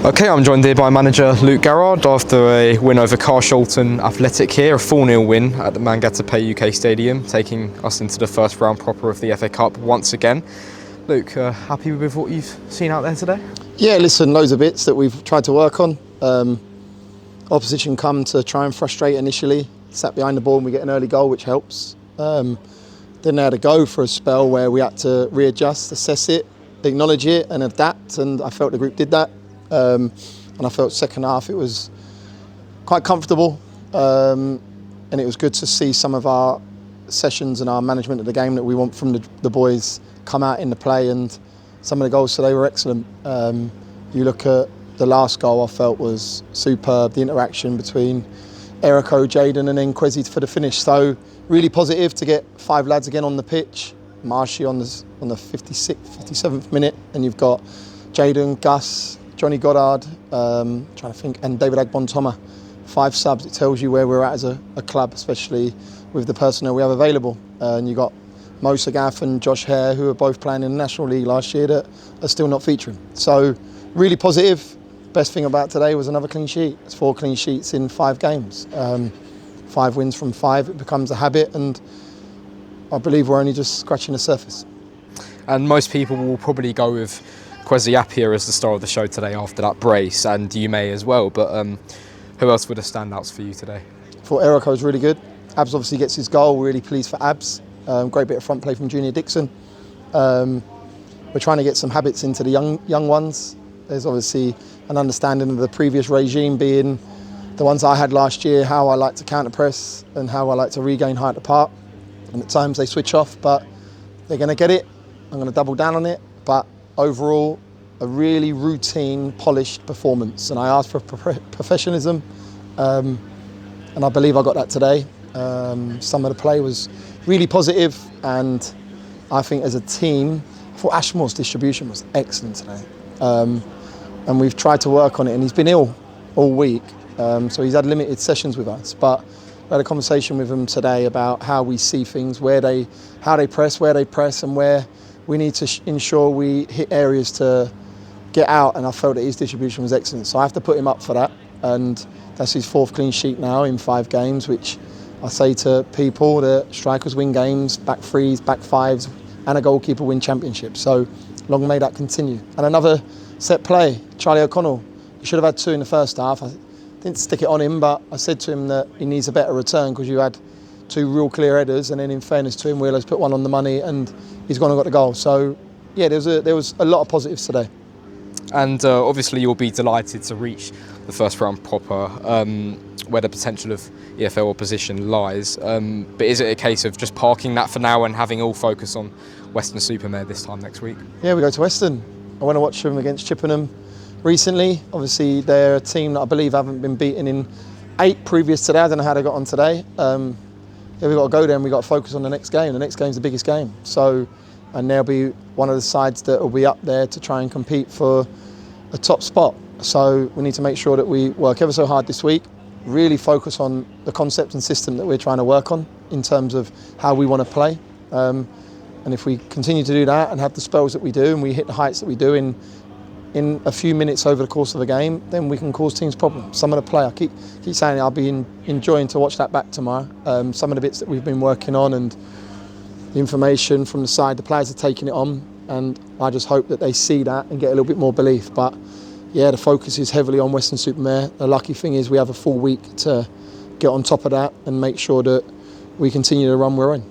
Okay, I'm joined here by manager Luke Garrard after a win over Carshalton Athletic here, a 4-0 win at the Mangata Pay UK Stadium, taking us into the first round proper of the FA Cup once again. Luke, happy with what you've seen out there today? Yeah, listen, loads of bits that we've tried to work on. Opposition come to try and frustrate initially, sat behind the ball and we get an early goal, which helps. Then they had to go for a spell where we had to readjust, assess it, acknowledge it and adapt, and I felt the group did that. And I felt second half it was quite comfortable, and it was good to see some of our sessions and our management of the game that we want from the boys come out in the play, and some of the goals today were excellent. You look at the last goal, I felt was superb, the interaction between Erico, Jaden and then Kwesi for the finish. So really positive to get 5 lads again on the pitch. Marshy on the 56th, 57th minute, and you've got Jaden, Gus, Johnny Garrard, trying to think, and David Agbontoma. 5 subs. It tells you where we're at as a club, especially with the personnel we have available. And you got Mo Sagaf and Josh Hare, who are both playing in the National League last year, that are still not featuring. So really positive. Best thing about today was another clean sheet. It's 4 clean sheets in 5 games. 5 wins from 5. It becomes a habit, and I believe we're only just scratching the surface. And most people will probably go with Kwesi Appiah as the star of the show today after that brace, and you may as well, but who else were the standouts for you today? I thought Erico was really good. Abs obviously gets his goal, really pleased for Abs. Great bit of front play from Junior Dixon. We're trying to get some habits into the young ones. There's obviously an understanding of the previous regime being the ones I had last year, how I like to counter press and how I like to regain height apart. And at times they switch off, but they're going to get it. I'm going to double down on it, but overall, a really routine, polished performance. And I asked for professionalism, and I believe I got that today. Some of the play was really positive, and I think as a team, I thought Ashmore's distribution was excellent today. And we've tried to work on it, and he's been ill all week, so he's had limited sessions with us. But I had a conversation with him today about how we see things, how they press, where they press, and where we need to ensure we hit areas to get out, and I felt that his distribution was excellent. So I have to put him up for that, and that's his 4th clean sheet now in 5 games, which I say to people that strikers win games, back 3s, back 5s, and a goalkeeper win championships. So long may that continue. And another set play, Charlie O'Connell. He should have had 2 in the first half. I didn't stick it on him, but I said to him that he needs a better return because you had 2 real clear headers, and then in fairness to him, Wheeler's put 1 on the money and he's gone and got the goal. So yeah, there was a lot of positives today. And obviously you'll be delighted to reach the first round proper, where the potential of EFL opposition lies. But is it a case of just parking that for now and having all focus on Western-super-Mare this time next week? Yeah, we go to Western. I went to watch them against Chippenham recently. Obviously they're a team that I believe haven't been beaten in 8 previous today. I don't know how they got on today. Yeah, we've got to go there and we've got to focus on the next game. The next game's the biggest game. So, and they'll be one of the sides that will be up there to try and compete for a top spot. So we need to make sure that we work ever so hard this week, really focus on the concept and system that we're trying to work on in terms of how we want to play. And if we continue to do that and have the spells that we do and we hit the heights that we do in a few minutes over the course of a game, then we can cause teams problems. Some of the play, I keep saying I'll be enjoying to watch that back tomorrow. Some of the bits that we've been working on and the information from the side, the players are taking it on, and I just hope that they see that and get a little bit more belief. But yeah, the focus is heavily on Western-super-Mare. The lucky thing is we have a full week to get on top of that and make sure that we continue to run we're in.